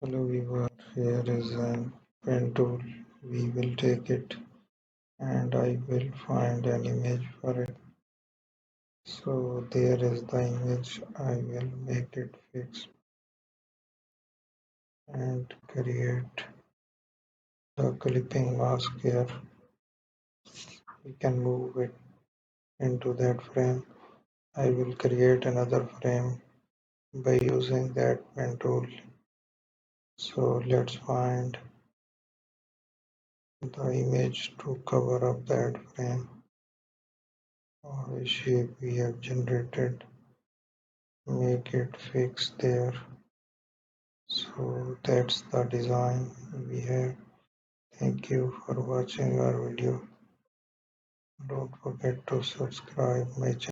Hello viewer, here is an pen tool. We will take it and I will find an image for it. So there is the image. I will make it fixed and create the clipping mask here. We can move it into that frame. I will create another frame by using that pen tool. So let's find the image to cover up that frame or shape we have generated. Make it fix there. So that's the design we have. Thank you for watching our video. Don't forget to subscribe my channel.